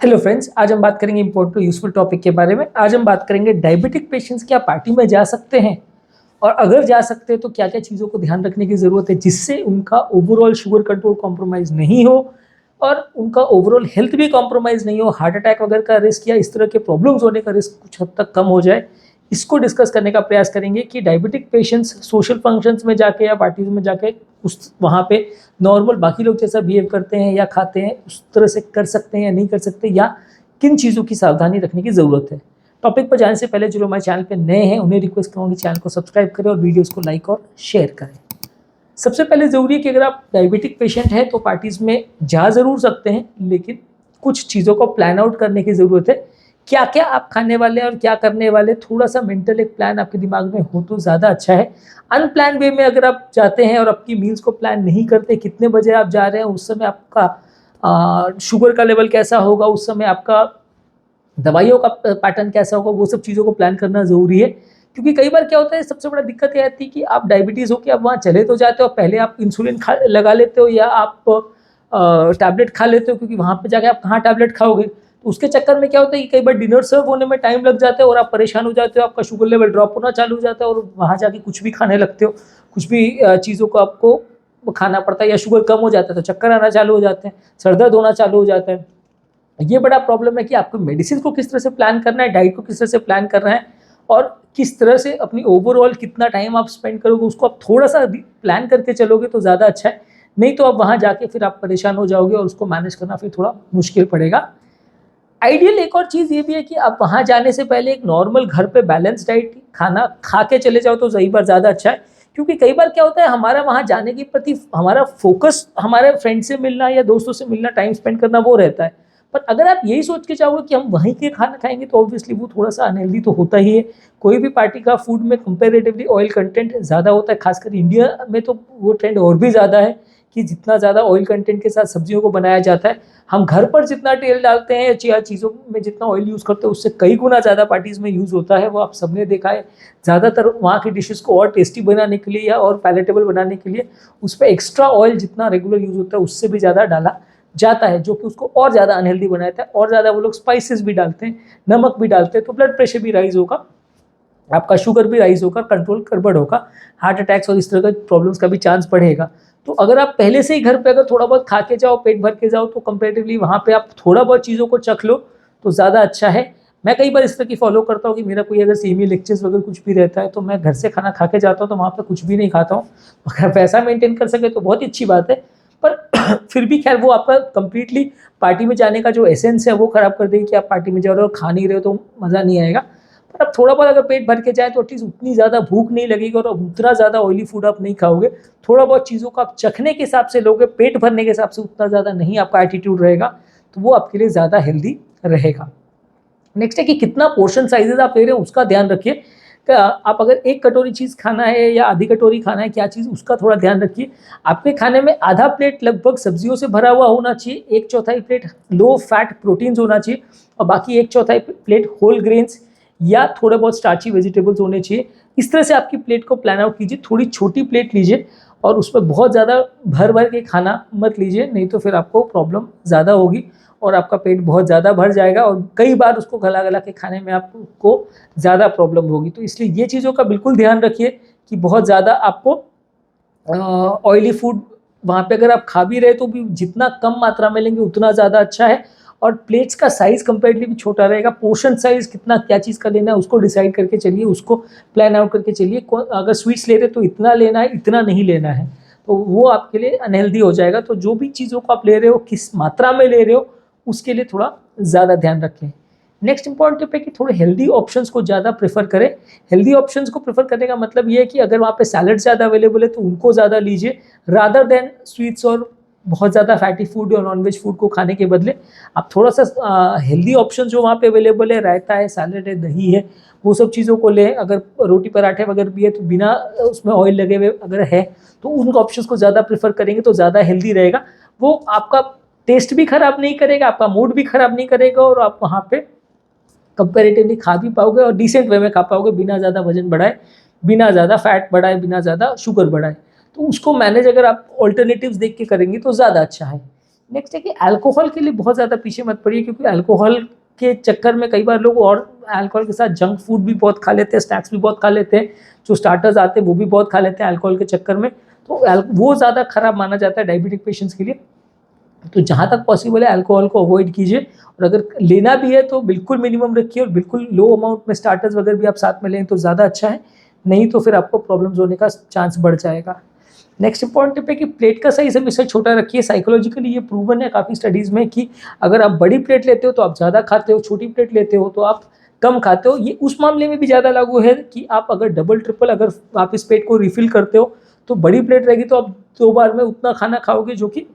Hello friends, आज हम बात करेंगे इंपॉर्टेंट और यूजफुल टॉपिक के बारे में। आज हम बात करेंगे डायबिटिक पेशेंट्स क्या पार्टी में जा सकते हैं, और अगर जा सकते हैं तो क्या क्या चीज़ों को ध्यान रखने की ज़रूरत है जिससे उनका ओवरऑल शुगर कंट्रोल कॉम्प्रोमाइज़ नहीं हो और उनका ओवरऑल हेल्थ भी कॉम्प्रोमाइज़ नहीं हो, हार्ट अटैक वगैरह का रिस्क या इस तरह के प्रॉब्लम्स होने का रिस्क कुछ हद तक कम हो जाए। इसको डिस्कस करने का प्रयास करेंगे कि डायबिटिक पेशेंट्स सोशल फंक्शंस में जाके या पार्टीज में जाके उस वहाँ पे नॉर्मल बाकी लोग जैसा बिहेव करते हैं या खाते हैं उस तरह से कर सकते हैं या नहीं कर सकते, या किन चीज़ों की सावधानी रखने की ज़रूरत है। टॉपिक पर जाने से पहले जो लोग हमारे चैनल पे नए हैं उन्हें रिक्वेस्ट करूँगी चैनल को सब्सक्राइब करें और वीडियोस को लाइक और शेयर करें। सबसे पहले ज़रूरी है कि अगर आप डायबिटिक पेशेंट हैं तो पार्टीज़ में जा ज़रूर सकते हैं, लेकिन कुछ चीज़ों को प्लान आउट करने की ज़रूरत है। क्या क्या आप खाने वाले हैं और क्या करने वाले, थोड़ा सा मेंटल एक प्लान आपके दिमाग में हो तो ज़्यादा अच्छा है। अनप्लान वे में अगर आप जाते हैं और आपकी मील्स को प्लान नहीं करते, कितने बजे आप जा रहे हैं, उस समय आपका शुगर का लेवल कैसा होगा, उस समय आपका दवाइयों का पैटर्न कैसा होगा, वो सब चीज़ों को प्लान करना ज़रूरी है। क्योंकि कई बार क्या होता है, सबसे बड़ा दिक्कत ये आती है कि आप डायबिटीज़ हो कि आप वहाँ चले तो जाते हो, पहले आप इंसुलिन लगा लेते हो या आप टैबलेट खा लेते हो, क्योंकि वहाँ पे जाके आप कहाँ टैबलेट खाओगे। तो उसके चक्कर में क्या होता है कि कई बार डिनर सर्व होने में टाइम लग जाता है और आप परेशान हो जाते हो, आपका शुगर लेवल ड्रॉप होना चालू हो जाता है और वहाँ जाके कुछ भी खाने लगते हो, कुछ भी चीज़ों को आपको खाना पड़ता है, या शुगर कम हो जाता है तो चक्कर आना चालू हो जाते हैं, सर दर्द होना चालू हो जाता है। ये बड़ा प्रॉब्लम है कि आपको मेडिसिन को किस तरह से प्लान करना है, डाइट को किस तरह से प्लान करना है, और किस तरह से अपनी ओवरऑल कितना टाइम आप स्पेंड करोगे उसको आप थोड़ा सा प्लान करके चलोगे तो ज़्यादा अच्छा है। नहीं तो आप वहाँ जाके फिर आप परेशान हो जाओगे और उसको मैनेज करना फिर थोड़ा मुश्किल पड़ेगा। आइडियल एक और चीज़ ये भी है कि आप वहाँ जाने से पहले एक नॉर्मल घर पे बैलेंस डाइट खाना खा के चले जाओ तो सही बार ज़्यादा अच्छा है। क्योंकि कई बार क्या होता है, हमारा वहाँ जाने के प्रति हमारा फोकस हमारे फ्रेंड से मिलना या दोस्तों से मिलना, टाइम स्पेंड करना वो रहता है। पर अगर आप यही सोच के जाओगे कि हम वहीं के खाना खाएंगे तो ऑब्वियसली वो थोड़ा सा अनहेल्दी तो होता ही है। कोई भी पार्टी का फूड में कंपेरेटिवली ऑयल कंटेंट ज़्यादा होता है, खासकर इंडिया में तो वो ट्रेंड और भी ज़्यादा है कि जितना ज़्यादा ऑयल कंटेंट के साथ सब्जियों को बनाया जाता है, हम घर पर जितना तेल डालते हैं या चीज़ों में जितना ऑयल यूज़ करते हैं उससे कई गुना ज़्यादा पार्टीज़ में यूज़ होता है। वो आप सबने देखा है। ज़्यादातर वहाँ की डिशेज़ को और टेस्टी बनाने के लिए या और पैलेटेबल बनाने के लिए उस पर एक्स्ट्रा ऑयल जितना रेगुलर यूज़ होता है उससे भी ज़्यादा डाला जाता है, जो कि उसको और ज़्यादा अनहेल्दी बनाता है। और ज़्यादा वो लोग स्पाइसेस भी डालते हैं, नमक भी डालते हैं, तो ब्लड प्रेशर भी राइज होगा, आपका शुगर भी राइज होगा, कंट्रोल गड़बड़ होगा, हार्ट अटैक्स और इस तरह के प्रॉब्लम्स का भी चांस बढ़ेगा। तो अगर आप पहले से ही घर पे अगर थोड़ा बहुत खा के जाओ, पेट भर के जाओ, तो कंपेरेटिवली वहाँ पे आप थोड़ा बहुत चीज़ों को चख लो तो ज़्यादा अच्छा है। मैं कई बार इस तरह की फॉलो करता हूँ कि मेरा कोई अगर सीमी लेक्चर्स वगैरह कुछ भी रहता है तो मैं घर से खाना खा के जाता हूँ, तो वहाँ पे कुछ भी नहीं खाता हूँ। अगर पैसा मेंटेन कर सके तो बहुत ही अच्छी बात है, पर फिर भी खैर वो आपका कंप्लीटली पार्टी में जाने का जो एसेंस है वो खराब कर देगी कि आप पार्टी में जा रहे हो और खा नहीं रहे हो तो मज़ा नहीं आएगा। पर आप थोड़ा बहुत अगर पेट भर के जाए तो एटलीस्ट उतनी ज़्यादा भूख नहीं लगेगी और उतना ज़्यादा ऑयली फूड आप नहीं खाओगे। थोड़ा बहुत चीज़ों को आप चखने के हिसाब से लोगे, पेट भरने के हिसाब से उतना ज़्यादा नहीं आपका एटीट्यूड रहेगा, तो वो आपके लिए ज़्यादा हेल्दी रहेगा। नेक्स्ट है कि कितना पोर्शन साइजेस आप ले रहे हो उसका ध्यान रखिए। आप अगर एक कटोरी चीज़ खाना है या आधी कटोरी खाना है, क्या चीज़, उसका थोड़ा ध्यान रखिए। आपके खाने में आधा प्लेट लगभग सब्जियों से भरा हुआ होना चाहिए, एक चौथाई प्लेट लो फैट प्रोटीन्स होना चाहिए और बाकी एक चौथाई प्लेट होल ग्रेन्स या थोड़े बहुत स्टार्ची वेजिटेबल्स होने चाहिए। इस तरह से आपकी प्लेट को प्लान आउट कीजिए। थोड़ी छोटी प्लेट लीजिए और उसमें बहुत ज़्यादा भर भर के खाना मत लीजिए, नहीं तो फिर आपको प्रॉब्लम ज़्यादा होगी और आपका पेट बहुत ज़्यादा भर जाएगा और कई बार उसको गला गला के खाने में आपको ज़्यादा प्रॉब्लम होगी। तो इसलिए ये चीज़ों का बिल्कुल ध्यान रखिए कि बहुत ज़्यादा आपको ऑयली फूड वहाँ पे अगर आप खा भी रहे तो भी जितना कम मात्रा में लेंगे उतना ज़्यादा अच्छा है। और प्लेट्स का साइज़ कंपेरेटिवली छोटा रहेगा। पोर्शन साइज़ कितना क्या चीज़ का लेना है उसको डिसाइड करके चलिए, उसको प्लान आउट करके चलिए। अगर स्वीट्स ले रहे तो इतना लेना है, इतना नहीं लेना है, तो वो आपके लिए अनहेल्दी हो जाएगा। तो जो भी चीज़ों को आप ले रहे हो, किस मात्रा में ले रहे हो, उसके लिए थोड़ा ज़्यादा ध्यान रखें। नेक्स्ट इंपॉर्टेंट टिप है कि थोड़े हेल्दी ऑप्शंस को ज़्यादा प्रेफर करें। हेल्दी ऑप्शंस को प्रेफर करने का मतलब ये है कि अगर वहाँ पे सैलड ज़्यादा अवेलेबल है तो उनको ज़्यादा लीजिए, रादर देन स्वीट्स और बहुत ज़्यादा फैटी फूड और नॉनवेज फूड को खाने के बदले आप थोड़ा सा हेल्दी ऑप्शन जो वहाँ पे अवेलेबल है, रायता है, सैलड है, दही है, वो सब चीज़ों को लें। अगर रोटी पराठे वगैरह भी है तो बिना उसमें ऑयल लगे हुए अगर है तो उन ऑप्शंस को ज़्यादा प्रेफर करेंगे तो ज़्यादा हेल्दी रहेगा। वो आपका टेस्ट भी खराब नहीं करेगा, आपका मूड भी खराब नहीं करेगा और आप वहाँ पे कंपैरेटिवली खा भी पाओगे और डिसेंट वे में खा पाओगे, बिना ज़्यादा वजन बढ़ाए, बिना ज़्यादा फैट बढ़ाए, बिना ज़्यादा शुगर बढ़ाए। तो उसको मैनेज अगर आप ऑल्टरनेटिव्स देख के करेंगे तो ज़्यादा अच्छा है। नेक्स्ट है कि अल्कोहल के लिए बहुत ज़्यादा पीछे मत पड़िए, क्योंकि अल्कोहल के चक्कर में कई बार लोग और अल्कोहल के साथ जंक फूड भी बहुत खा लेते हैं, स्नैक्स भी बहुत खा लेते हैं, जो स्टार्टर्स आते हैं वो भी बहुत खा लेते हैं अल्कोहल के चक्कर में, तो वो ज़्यादा खराब माना जाता है डायबिटिक पेशेंट्स के लिए। तो जहाँ तक पॉसिबल है अल्कोहल को अवॉइड कीजिए, और अगर लेना भी है तो बिल्कुल मिनिमम रखिए, और बिल्कुल लो अमाउंट में स्टार्टर्स वगैरह भी आप साथ में लें तो ज़्यादा अच्छा है, नहीं तो फिर आपको प्रॉब्लम्स होने का चांस बढ़ जाएगा। नेक्स्ट इंपॉर्टेंट टिप है कि प्लेट का सही समय से छोटा रखिए। साइकोलॉजिकली ये प्रूवन है काफ़ी स्टडीज़ में कि अगर आप बड़ी प्लेट लेते हो तो आप ज़्यादा खाते हो, छोटी प्लेट लेते हो तो आप कम खाते हो। ये उस मामले में भी ज़्यादा लागू है कि आप अगर डबल ट्रिपल अगर आप इस पेट को रिफिल करते हो तो बड़ी प्लेट रहेगी तो आप 2 बार में उतना खाना खाओगे जो कि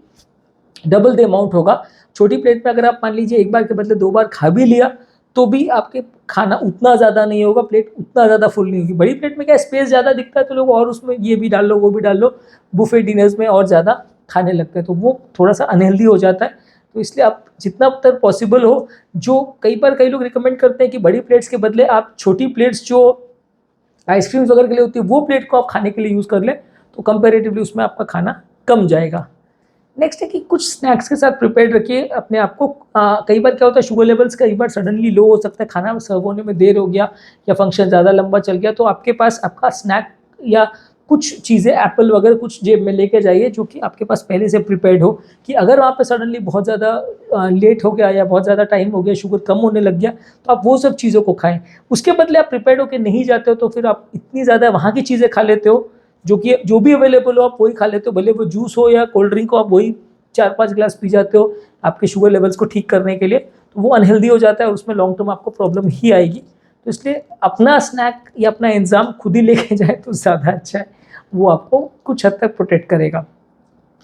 डबल द अमाउंट होगा। छोटी प्लेट में अगर आप मान लीजिए एक बार के बदले 2 बार खा भी लिया तो भी आपके खाना उतना ज़्यादा नहीं होगा, प्लेट उतना ज़्यादा फुल नहीं होगी। बड़ी प्लेट में क्या स्पेस ज़्यादा दिखता है तो लोग और उसमें ये भी डाल लो वो भी डाल लो, बुफे डिनर्स में और ज़्यादा खाने लगते हैं, तो वो थोड़ा सा अनहेल्दी हो जाता है। तो इसलिए आप जितना तक पॉसिबल हो, जो कई बार कई लोग रिकमेंड करते हैं कि बड़ी प्लेट्स के बदले आप छोटी प्लेट्स जो आइसक्रीम्स वगैरह के लिए होती है वो प्लेट को आप खाने के लिए यूज़ कर लें, तो कंपेरेटिवली उसमें आपका खाना कम जाएगा। नेक्स्ट है कि कुछ स्नैक्स के साथ प्रिपेयर्ड रखिए अपने आप को। कई बार क्या होता है शुगर लेवल्स कई बार सडनली लो हो सकता है, खाना सर्व होने में देर हो गया या फंक्शन ज़्यादा लंबा चल गया, तो आपके पास आपका स्नैक या कुछ चीज़ें एप्पल वगैरह कुछ जेब में लेके जाइए जो कि आपके पास पहले से प्रिपेयर्ड हो, कि अगर वहाँ पे सडनली बहुत ज़्यादा लेट हो गया या बहुत ज़्यादा टाइम हो गया, शुगर कम होने लग गया, तो आप वो सब चीज़ों को खाएं। उसके बदले आप प्रिपेयर्ड होकर नहीं जाते हो तो फिर आप इतनी ज़्यादा वहाँ की चीज़ें खा लेते हो जो भी अवेलेबल हो आप वही खा लेते हो, भले वो जूस हो या कोल्ड ड्रिंक हो, आप वही 4-5 ग्लास पी जाते हो आपके शुगर लेवल्स को ठीक करने के लिए, तो वो अनहेल्दी हो जाता है और उसमें लॉन्ग टर्म आपको प्रॉब्लम ही आएगी। तो इसलिए अपना स्नैक या अपना इंतज़ाम खुद ही लेके जाए तो ज़्यादा अच्छा है, वो आपको कुछ हद तक प्रोटेक्ट करेगा।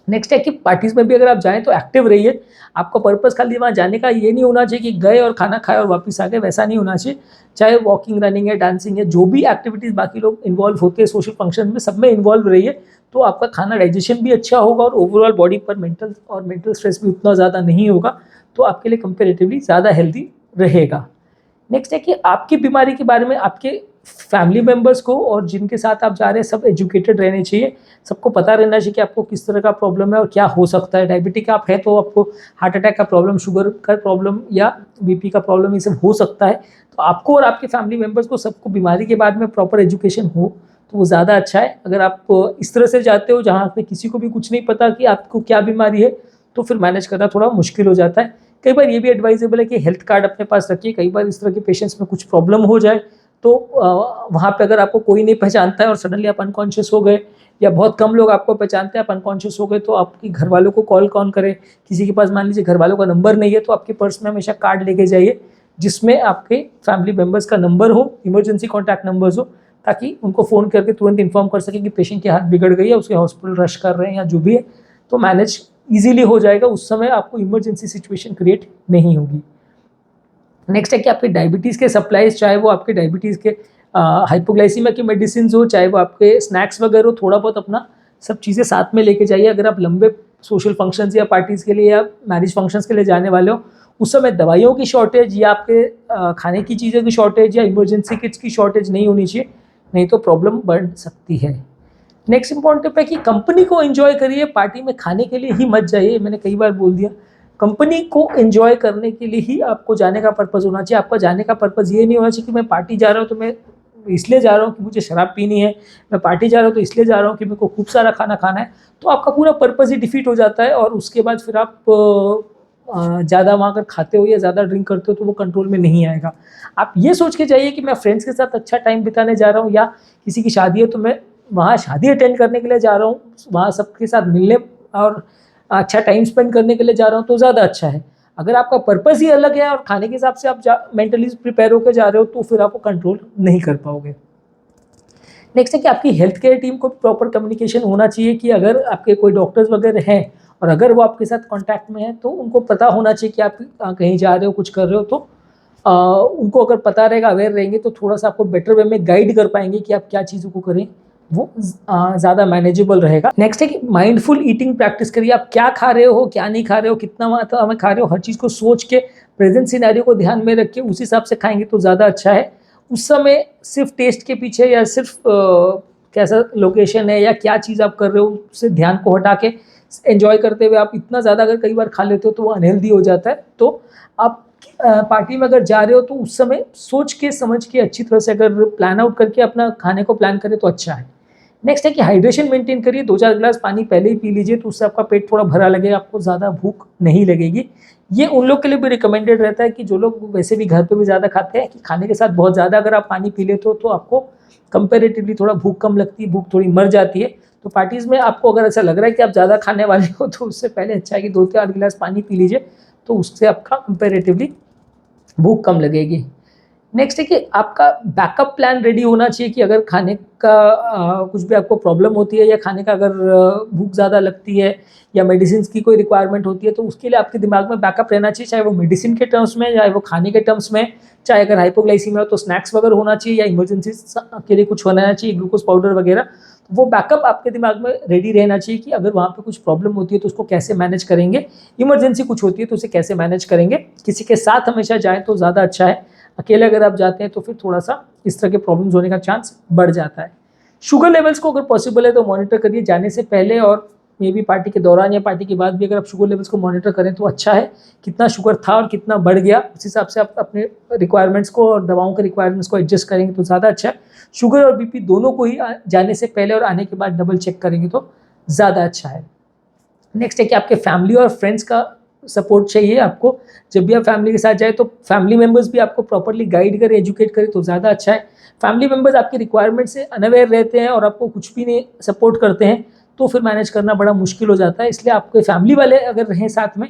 नेक्स्ट है कि पार्टीज़ में भी अगर आप जाएँ तो एक्टिव रहिए। आपका पर्पस खाली वहाँ जाने का ये नहीं होना चाहिए कि गए और खाना खाया और वापस आ गए, वैसा नहीं होना चाहिए। चाहे वॉकिंग, रनिंग है, डांसिंग है, जो भी एक्टिविटीज़ बाकी लोग इन्वॉल्व होते हैं सोशल फंक्शन में, सब में इन्वॉल्व रहिए, तो आपका खाना डाइजेशन भी अच्छा होगा और ओवरऑल बॉडी पर मेंटल स्ट्रेस भी उतना ज़्यादा नहीं होगा, तो आपके लिए कंपेरेटिवली ज़्यादा हेल्दी रहेगा। नेक्स्ट है कि आपकी बीमारी के बारे में आपके फैमिली मेम्बर्स को और जिनके साथ आप जा रहे हैं सब एजुकेटेड रहने चाहिए, सबको पता रहना चाहिए कि आपको किस तरह का प्रॉब्लम है और क्या हो सकता है। डायबिटिक आप है तो आपको हार्ट अटैक का प्रॉब्लम, शुगर का प्रॉब्लम या बीपी का प्रॉब्लम ये सब हो सकता है, तो आपको और आपके फैमिली मेम्बर्स को सबको बीमारी के बारे में प्रॉपर एजुकेशन हो तो वो ज़्यादा अच्छा है। अगर आप इस तरह से जाते हो जहाँ पे किसी को भी कुछ नहीं पता कि आपको क्या बीमारी है, तो फिर मैनेज करना थोड़ा मुश्किल हो जाता है। कई बार ये भी एडवाइजेबल है कि हेल्थ कार्ड अपने पास रखिए, कई बार इस तरह के पेशेंट्स में कुछ प्रॉब्लम हो जाए तो वहाँ पे अगर आपको कोई नहीं पहचानता है और सडनली आप अनकॉन्शियस हो गए या बहुत कम लोग आपको पहचानते हैं, आप अनकॉन्शियस हो गए, तो आपके घर वालों को कॉल कौन करे। किसी के पास मान लीजिए घर वालों का नंबर नहीं है तो आपके पर्स में हमेशा कार्ड लेके जाइए जिसमें आपके फैमिली मेम्बर्स का नंबर हो, इमरजेंसी कॉन्टैक्ट नंबर्स हो, ताकि उनको फ़ोन करके तुरंत इन्फॉर्म कर सके कि पेशेंट की हालत बिगड़ गई है, उसके हॉस्पिटल रश कर रहे हैं या जो भी है, तो मैनेज ईजिली हो जाएगा। उस समय आपको इमरजेंसी सिचुएशन क्रिएट नहीं होगी। नेक्स्ट है कि आपके डायबिटीज़ के सप्लाईज, चाहे वो आपके डायबिटीज़ के हाइपोग्लाइसीमिया की मेडिसिन हो, चाहे वो आपके स्नैक्स वगैरह हो, थोड़ा बहुत अपना सब चीज़ें साथ में लेके जाइए। अगर आप लंबे सोशल फंक्शंस या पार्टीज़ के लिए या मैरिज फंक्शंस के लिए जाने वाले हो, उस समय दवाइयों की शॉर्टेज या आपके खाने की चीज़ों की शॉर्टेज या इमरजेंसी किट्स की शॉर्टेज नहीं होनी चाहिए, नहीं तो प्रॉब्लम बढ़ सकती है। नेक्स्ट इंपॉर्टेंट टिप है कि कंपनी को एंजॉय करिए, पार्टी में खाने के लिए ही मत जाइए। मैंने कई बार बोल दिया, कंपनी को एंजॉय करने के लिए ही आपको जाने का पर्पज़ होना चाहिए। आपका जाने का पर्पज़ ये नहीं होना चाहिए कि मैं पार्टी जा रहा हूँ तो मैं इसलिए जा रहा हूँ कि मुझे शराब पीनी है, मैं पार्टी जा रहा हूँ तो इसलिए जा रहा हूँ कि मेरे को खूब सारा खाना खाना है, तो आपका पूरा पर्पज़ ही डिफीट हो जाता है। और उसके बाद फिर आप ज़्यादा वहाँ अगर खाते हो या ज़्यादा ड्रिंक करते हो तो वो कंट्रोल में नहीं आएगा। आप ये सोच के जाइए कि मैं फ्रेंड्स के साथ अच्छा टाइम बिताने जा रहा हूँ, या किसी की शादी है तो मैं वहाँ शादी अटेंड करने के लिए जा रहा हूँ, वहाँ सबके साथ मिलने और अच्छा टाइम स्पेंड करने के लिए जा रहा हूँ, तो ज़्यादा अच्छा है। अगर आपका पर्पज़ ही अलग है और खाने के हिसाब से आप मेंटली प्रिपेयर होकर जा रहे हो तो फिर आपको कंट्रोल नहीं कर पाओगे। नेक्स्ट है कि आपकी हेल्थ केयर टीम को प्रॉपर कम्युनिकेशन होना चाहिए कि अगर आपके कोई डॉक्टर्स वगैरह हैं और अगर वो आपके साथ कांटेक्ट में है तो उनको पता होना चाहिए कि आप कहीं जा रहे हो, कुछ कर रहे हो, तो उनको अगर पता रहेगा, अवेयर रहेंगे, तो थोड़ा सा आपको बेटर वे में गाइड कर पाएंगे कि आप क्या चीज़ों को करें, वो ज़्यादा मैनेजेबल रहेगा। नेक्स्ट है कि माइंडफुल ईटिंग प्रैक्टिस करिए। आप क्या खा रहे हो, क्या नहीं खा रहे हो, कितना मात्रा में खा रहे हो, हर चीज़ को सोच के प्रेजेंट सिनेरियो को ध्यान में रख के उस हिसाब से खाएंगे तो ज़्यादा अच्छा है। उस समय सिर्फ टेस्ट के पीछे या सिर्फ कैसा लोकेशन है या क्या चीज़ आप कर रहे हो, उससे ध्यान को हटा के एंजॉय करते हुए आप इतना ज़्यादा अगर कई बार खा लेते हो तो वो अनहेल्दी हो जाता है। तो आप पार्टी में अगर जा रहे हो तो उस समय सोच के समझ के अच्छी तरह से अगर प्लान आउट करके अपना खाने को प्लान करें तो अच्छा है। नेक्स्ट है कि हाइड्रेशन मेंटेन करिए, 2-4 गिलास पानी पहले ही पी लीजिए तो उससे आपका पेट थोड़ा भरा लगेगा, आपको ज़्यादा भूख नहीं लगेगी। ये उन लोग के लिए भी रिकमेंडेड रहता है कि जो लोग वैसे भी घर पे भी ज़्यादा खाते हैं, कि खाने के साथ बहुत ज़्यादा अगर आप पानी पी लेते हो तो आपको कंपेरेटिवली थोड़ा भूख कम लगती है, भूख थोड़ी मर जाती है। तो पार्टीज़ में आपको अगर ऐसा लग रहा है कि आप ज़्यादा खाने वाले हो तो उससे पहले अच्छा है कि 2-4 गिलास पानी पी लीजिए, तो उससे आपका कंपेरेटिवली भूख कम लगेगी। नेक्स्ट है कि आपका बैकअप प्लान रेडी होना चाहिए कि अगर खाने का कुछ भी आपको प्रॉब्लम होती है या खाने का अगर भूख ज़्यादा लगती है या मेडिसिन की कोई रिक्वायरमेंट होती है तो उसके लिए आपके दिमाग में बैकअप रहना चाहिए, चाहे वो मेडिसिन के टर्म्स में, चाहे वो खाने के टर्म्स में, चाहे अगर हाइपोग्लाइसीमिया हो तो स्नैक्स वगैरह होना चाहिए या इमरजेंसी के लिए कुछ होना चाहिए, ग्लूकोज पाउडर वगैरह। वो बैकअप आपके दिमाग में रेडी रहना चाहिए कि अगर वहाँ पे कुछ प्रॉब्लम होती है तो उसको कैसे मैनेज करेंगे, इमरजेंसी कुछ होती है तो उसे कैसे मैनेज करेंगे। किसी के साथ हमेशा जाएँ तो ज़्यादा अच्छा है, अकेले अगर आप जाते हैं तो फिर थोड़ा सा इस तरह के प्रॉब्लम्स होने का चांस बढ़ जाता है। शुगर लेवल्स को अगर पॉसिबल है तो मॉनिटर करिए जाने से पहले और मे बी पार्टी के दौरान या पार्टी के बाद भी अगर आप शुगर लेवल्स को मॉनिटर करें तो अच्छा है। कितना शुगर था और कितना बढ़ गया उस हिसाब से आप अपने रिक्वायरमेंट्स को और दवाओं के रिक्वायरमेंट्स को एडजस्ट करेंगे तो ज़्यादा अच्छा है। शुगर और बीपी दोनों को ही जाने से पहले और आने के बाद डबल चेक करेंगे तो ज़्यादा अच्छा है। नेक्स्ट है कि आपके फैमिली और फ्रेंड्स का सपोर्ट चाहिए आपको। जब भी आप फैमिली के साथ जाए तो फैमिली मेम्बर्स भी आपको प्रॉपर्ली गाइड करें, एजुकेट करें तो ज़्यादा अच्छा है। फैमिली मेम्बर्स आपकी रिक्वायरमेंट से अनअवेयर रहते हैं और आपको कुछ भी नहीं सपोर्ट करते हैं तो फिर मैनेज करना बड़ा मुश्किल हो जाता है। इसलिए आपके फैमिली वाले अगर रहें साथ में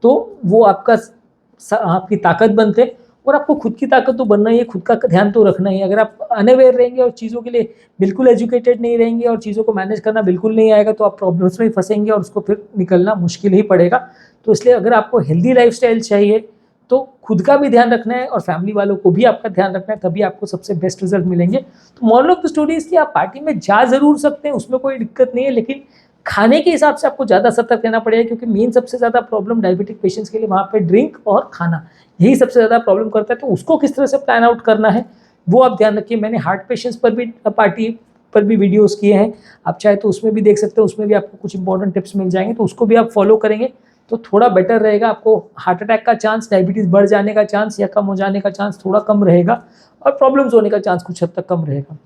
तो वो आपकी ताकत बनते हैं और आपको खुद की ताकत तो बनना ही है, खुद का ध्यान तो रखना ही है। अगर आप अनअवेयर रहेंगे और चीज़ों के लिए बिल्कुल एजुकेटेड नहीं रहेंगे और चीज़ों को मैनेज करना बिल्कुल नहीं आएगा तो आप प्रॉब्लम्स में ही फंसेंगे और उसको फिर निकलना मुश्किल ही पड़ेगा। तो इसलिए अगर आपको हेल्दी लाइफस्टाइल चाहिए तो खुद का भी ध्यान रखना है और फैमिली वालों को भी आपका ध्यान रखना है, तभी आपको सबसे बेस्ट रिजल्ट मिलेंगे। तो moral of the story is कि आप पार्टी में जा ज़रूर सकते हैं, उसमें कोई दिक्कत नहीं है, लेकिन खाने के हिसाब से आपको ज़्यादा सतर्क रहना पड़ेगा क्योंकि मेन सबसे ज़्यादा प्रॉब्लम डायबिटिक पेशेंट्स के लिए वहाँ पे ड्रिंक और खाना, यही सबसे ज़्यादा प्रॉब्लम करता है। तो उसको किस तरह से प्लान आउट करना है वो आप ध्यान रखिए। मैंने हार्ट पेशेंट्स पर भी पार्टी पर भी वीडियोस किए हैं, आप चाहे तो उसमें भी देख सकते हो, उसमें भी आपको कुछ इंपॉर्टेंट टिप्स मिल जाएंगे तो उसको भी आप फॉलो करेंगे तो थोड़ा बेटर रहेगा। आपको हार्ट अटैक का चांस, डायबिटीज़ बढ़ जाने का चांस या कम हो जाने का चांस थोड़ा कम रहेगा और प्रॉब्लम्स होने का चांस कुछ हद तक कम रहेगा।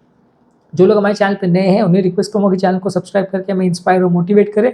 जो लोग हमारे चैनल पर नए हैं उन्हें रिक्वेस्ट करूँगा कि चैनल को सब्सक्राइब करके हमें इंस्पायर और मोटिवेट करें।